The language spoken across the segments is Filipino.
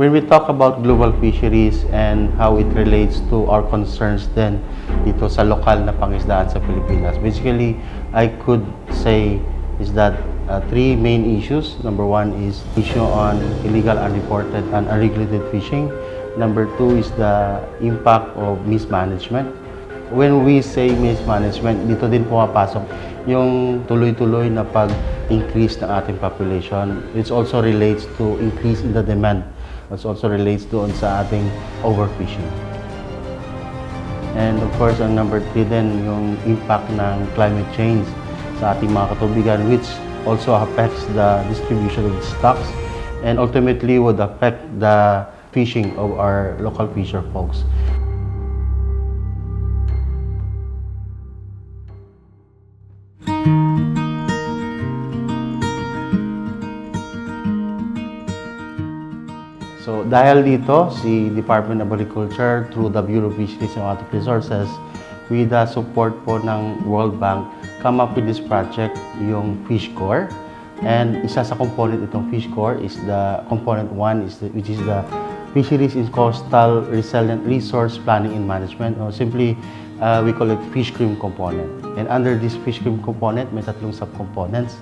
When we talk about global fisheries and how it relates to our concerns then dito sa lokal na pangisdaan sa Pilipinas, basically, I could say is that three main issues. Number one is issue on illegal, unreported, and unregulated fishing. Number two is the impact of mismanagement. When we say mismanagement, dito din pumapasok yung tuloy-tuloy na pag-increase ng ating population. It also relates to increase in the demand. It also relates doon sa ating overfishing. And of course, ang number three din, yung impact ng climate change sa ating mga katubigan, which also affects the distribution of the stocks and ultimately would affect the fishing of our local fisher folks. So dahil dito, si Department of Agriculture through the Bureau of Fisheries and Aquatic Resources with the support po ng World Bank come up with this project, yung Fish Core. And isa sa component itong Fish Core is the component 1 which is the Fisheries in Coastal Resilient Resource Planning and Management, or simply we call it Fish Cream component. And under this Fish Cream component, may tatlong subcomponents.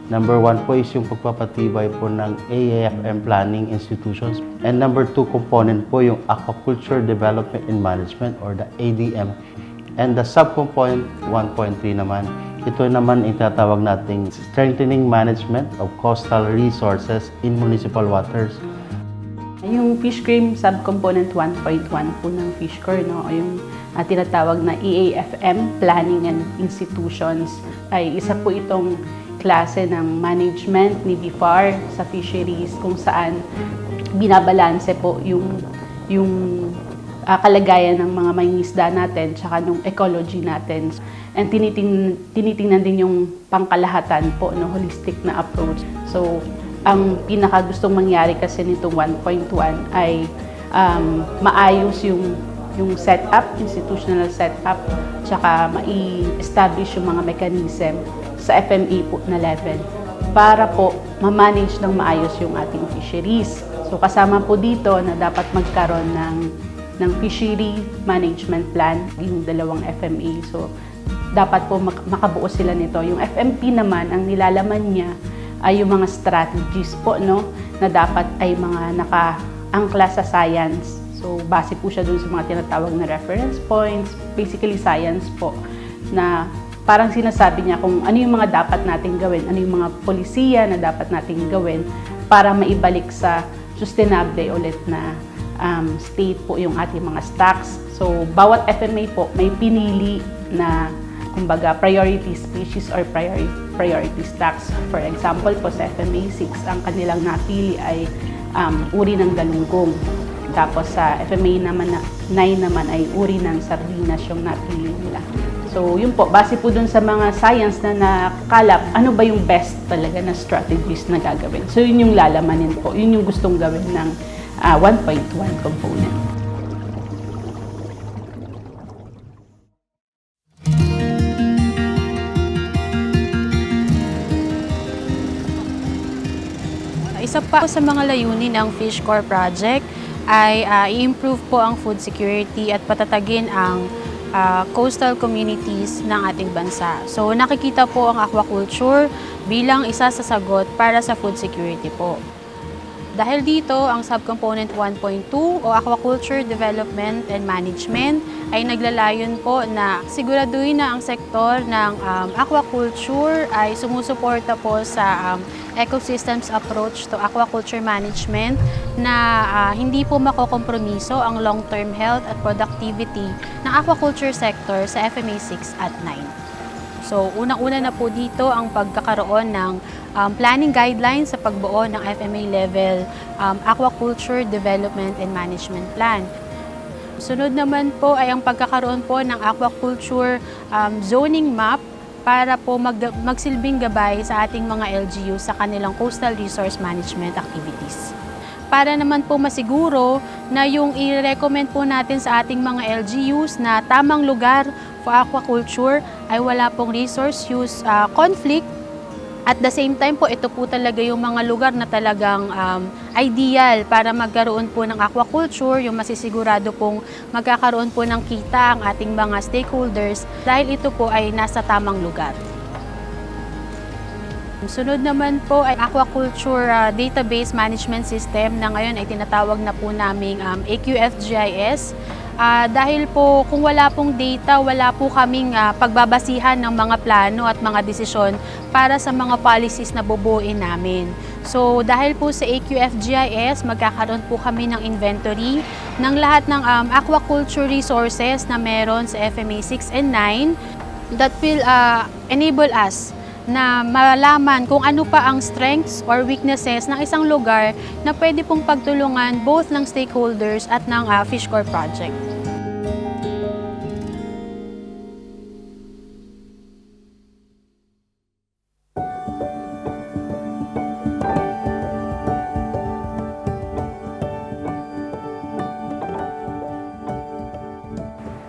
Number 1 po is yung pagpapatibay po ng AAFM planning institutions. And number 2 component po yung Aquaculture Development and Management or the ADM. And the subcomponent 1.3 naman, ito naman ang tinatawag nating Strengthening Management of Coastal Resources in Municipal Waters. Yung Fish Cream subcomponent 1.1 po ng Fish Core, no? O yung tinatawag na EAFM Planning and Institutions ay isa po itong klase ng management ni BIFAR sa fisheries kung saan binabalanse po yung kalagayan ng mga mangingisda natin tsaka nung ecology natin. And tinitingnan din yung pangkalahatan po, no, holistic na approach. So, ang pinakagustong mangyari kasi nitong 1.1 ay maayos yung setup, institutional setup, tsaka mai-establish yung mga mechanism sa FME po na level para po ma-manage ng maayos yung ating fisheries. So kasama po dito na dapat magkaroon ng fishery management plan, yung dalawang FME. So dapat po makabuo sila nito. Yung FMP naman, ang nilalaman niya ay yung mga strategies po, no, na dapat ay mga naka-angkla sa science. So base po siya dun sa mga tinatawag na reference points, basically science po, na parang sinasabi niya kung ano yung mga dapat nating gawin, ano yung mga polisiya na dapat nating gawin para maibalik sa sustainable ulit na state po yung ating mga stocks. So, bawat FMA po may pinili na, kumbaga, priority species or priority stocks. For example po sa FMA 6, ang kanilang napili ay uri ng galunggong. Tapos sa FMA naman 9 naman ay uri ng sardinas yung napili nila. So, yun po, base po dun sa mga science na nakalap, ano ba yung best talaga na strategies na gagawin. So, yun yung lalamanin po. Yun yung gustong gawin ng 1.1 component. Isa pa sa mga layunin ng Fish Core Project ay i-improve po ang food security at patatagin ang coastal communities ng ating bansa. So nakikita po ang aquaculture bilang isa sa sagot para sa food security po. Dahil dito, ang subcomponent 1.2 o Aquaculture Development and Management ay naglalayon po na siguraduhin na ang sektor ng aquaculture ay sumusuporta po sa ecosystems approach to aquaculture management na hindi po makokompromiso ang long-term health at productivity ng aquaculture sector sa FMA 6 at 9. So, unang-una na po dito ang pagkakaroon ng planning guidelines sa pagbuo ng FMA level Aquaculture Development and Management Plan. Sunod naman po ay ang pagkakaroon po ng aquaculture zoning map para po magsilbing gabay sa ating mga LGU sa kanilang coastal resource management activities. Para naman po masiguro na yung i-recommend po natin sa ating mga LGUs na tamang lugar for aquaculture ay wala pong resource use conflict At the same time po, ito po talaga yung mga lugar na talagang ideal para magkaroon po ng aquaculture, yung masisigurado pong magkakaroon po ng kita ang ating mga stakeholders dahil ito po ay nasa tamang lugar. Sunod naman po ay Aquaculture Database Management System na ngayon ay tinatawag na po naming AQFGIS. Dahil po kung wala pong data, wala po kaming pagbabasihan ng mga plano at mga desisyon para sa mga policies na bubuuin namin. So dahil po sa AQFGIS, magkakaroon po kami ng inventory ng lahat ng aquaculture resources na meron sa FMA 6 and 9 that will enable us na malaman kung ano pa ang strengths or weaknesses ng isang lugar na pwede pong pagtulungan both ng stakeholders at ng Fish Corps project.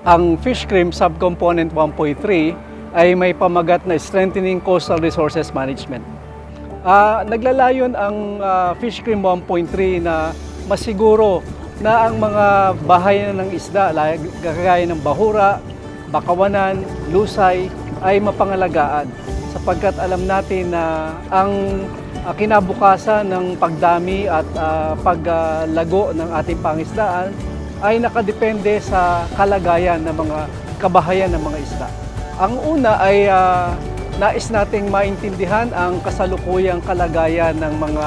Ang Fish Cream Subcomponent 1.3 ay may pamagat na Strengthening Coastal Resources Management. Naglalayon ang Fish Cream 1.3 na masiguro na ang mga bahayan ng isda, gagaya ng bahura, bakawanan, lusay, ay mapangalagaan sapagkat alam natin na ang kinabukasan ng pagdami at paglago ng ating pangisdaan ay nakadepende sa kalagayan ng mga kabahayan ng mga isda. Ang una ay nais nating maintindihan ang kasalukuyang kalagayan ng mga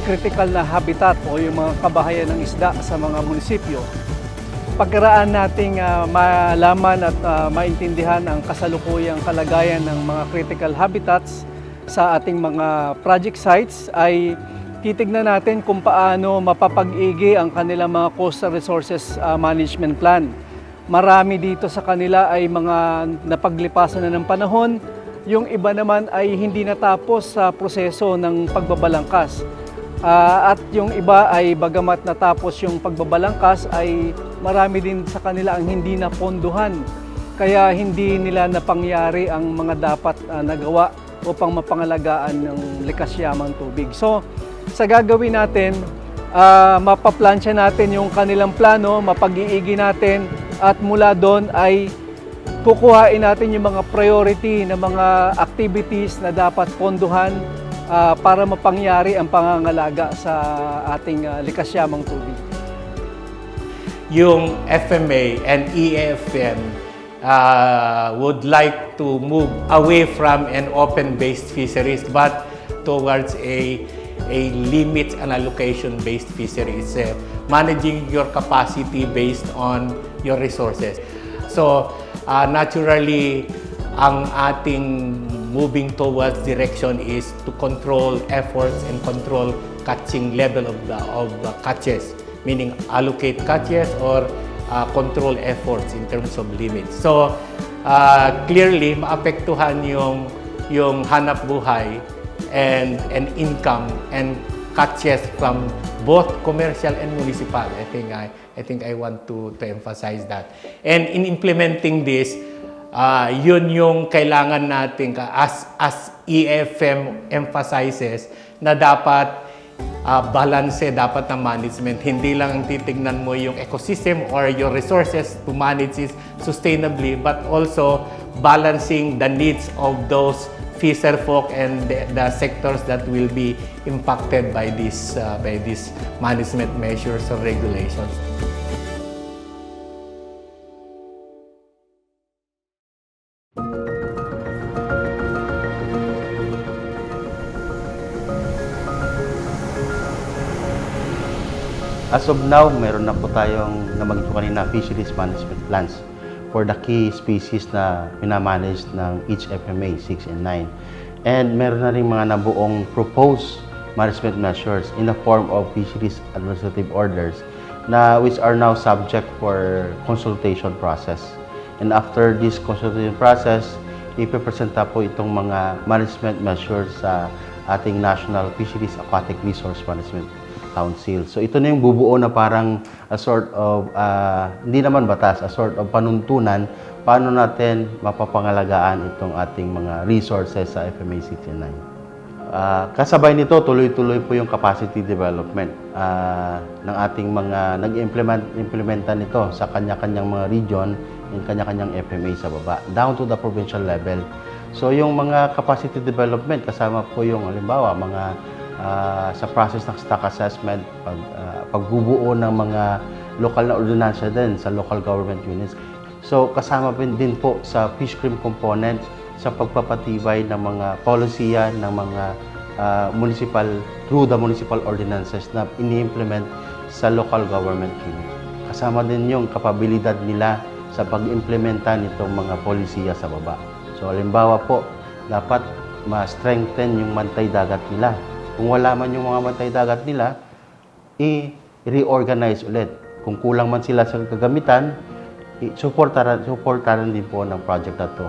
critical na habitat o yung mga kabahayan ng isda sa mga munisipyo. Pagkaraan nating malaman at maintindihan ang kasalukuyang kalagayan ng mga critical habitats sa ating mga project sites ay titignan natin kung paano mapapag-igi ang kanilang mga coastal resources management plan. Marami dito sa kanila ay mga napaglipasan na ng panahon, yung iba naman ay hindi natapos sa proseso ng pagbabalangkas. At yung iba ay bagamat natapos yung pagbabalangkas ay marami din sa kanila ang hindi naponduhan. Kaya hindi nila napangyari ang mga dapat nagawa upang mapangalagaan ng likas yamang tubig. So, sa gagawin natin, mapaplansya natin yung kanilang plano, mapag-iigi natin at mula doon ay kukuhain natin yung mga priority na mga activities na dapat ponduhan para mapangyari ang pangangalaga sa ating likas yamang tubig. Yung FMA and EAFM would like to move away from an open-based fisheries but towards a limit and allocation-based fisheries, managing your capacity based on your resources. So, naturally, ang ating moving towards direction is to control efforts and control catching level of the catches, meaning allocate catches or control efforts in terms of limits. So, clearly, maapektuhan yung hanap buhay and income and catches from both commercial and municipal. I think I want to emphasize that. And in implementing this, yun yung kailangan natin as EFM emphasizes na dapat balanse dapat ng management. Hindi lang titignan mo yung ecosystem or your resources to manage it sustainably, but also balancing the needs of those fisher folk and the sectors that will be impacted by these management measures or regulations. As of now, meron na po tayong nabanggit ko kanina fisheries management plans for the key species na minamanage ng each FMA 6 and 9. And meron na rin mga nabuong proposed management measures in the form of fisheries administrative orders na which are now subject for consultation process. And after this consultation process, ipipresenta po itong mga management measures sa ating National Fisheries Aquatic Resource Management Council. So ito na yung bubuo na parang a sort of, hindi naman batas, a sort of panuntunan paano natin mapapangalagaan itong ating mga resources sa FMA 6 and 9. Kasabay nito, tuloy-tuloy po yung capacity development ng ating mga nag-implementa nito sa kanya-kanyang mga region, yung kanya-kanyang FMA sa baba, down to the provincial level. So yung mga capacity development, kasama po yung halimbawa, mga sa process ng stock assessment, pagbubuo ng mga local na ordinansya din sa local government units. So kasama din po sa fish cream component sa pagpapatibay ng mga polisiya ng mga municipal through the municipal ordinances na ini-implement sa local government unit. Kasama din yung kapabilidad nila sa pag-implementa nitong mga polisiya sa baba. So halimbawa po, dapat ma-strengthen yung mantay dagat nila. Kung wala man yung mga mantay dagat nila, i-reorganize ulit. Kung kulang man sila sa kagamitan, supportaran din po ng project na to.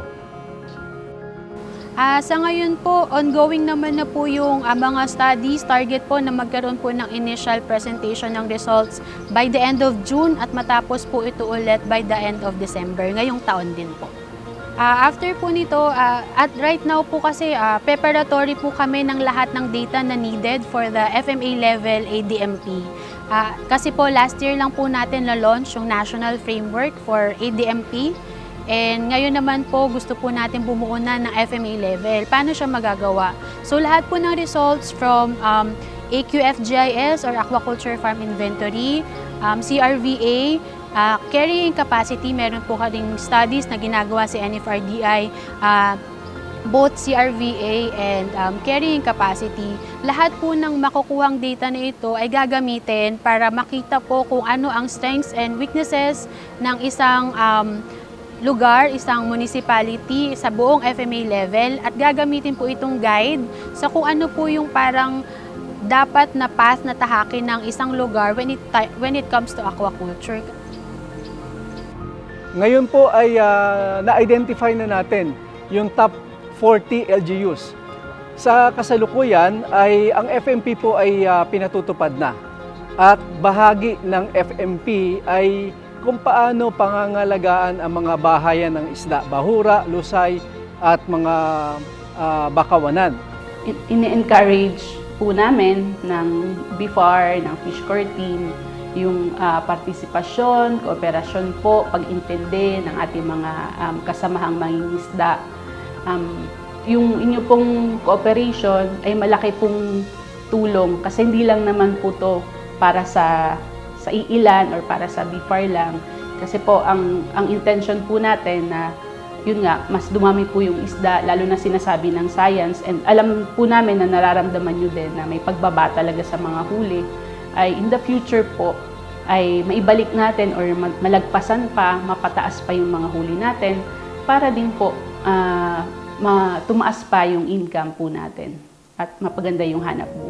Sa ngayon po, ongoing naman na po yung mga studies. Target po na magkaroon po ng initial presentation ng results by the end of June at matapos po ito ulit by the end of December, ngayong taon din po. After po nito, at right now po kasi preparatory po kami ng lahat ng data na needed for the FMA level ADMP. Kasi po last year lang po natin na-launch yung National Framework for ADMP. And ngayon naman po, gusto po natin bumuo na ng FMA level. Paano siya magagawa? So lahat po ng results from AQFGIS or Aquaculture Farm Inventory, CRVA, carrying capacity, meron po kaming studies na ginagawa si NFRDI, both CRVA and carrying capacity. Lahat po ng makukuhang data na ito ay gagamitin para makita po kung ano ang strengths and weaknesses ng isang lugar, isang municipality sa buong FMA level at gagamitin po itong guide sa kung ano po yung parang dapat na path na tahakin ng isang lugar when it comes to aquaculture. Ngayon po ay na-identify na natin yung top 40 LGUs. Sa kasalukuyan ay ang FMP po ay pinatutupad na. At bahagi ng FMP ay kung paano pangangalagaan ang mga bahayan ng isda, bahura, lusay at mga bakawanan. Ini-encourage po namin ng BIFAR, ng Fish Corps team, yung partisipasyon, kooperasyon po, pag-intindi ng ating mga kasamahang mangingisda. Yung inyo pong cooperation ay malaki pong tulong kasi hindi lang naman po to para sa iilan or para sa BIFAR lang. Kasi po, ang intention po natin na yun nga, mas dumami po yung isda, lalo na sinasabi ng science. And alam po namin na nararamdaman nyo din na may pagbaba talaga sa mga huli. Ay in the future po, ay maibalik natin or malagpasan pa, mapataas pa yung mga huli natin para din po tumaas pa yung income po natin at mapaganda yung hanap buhay.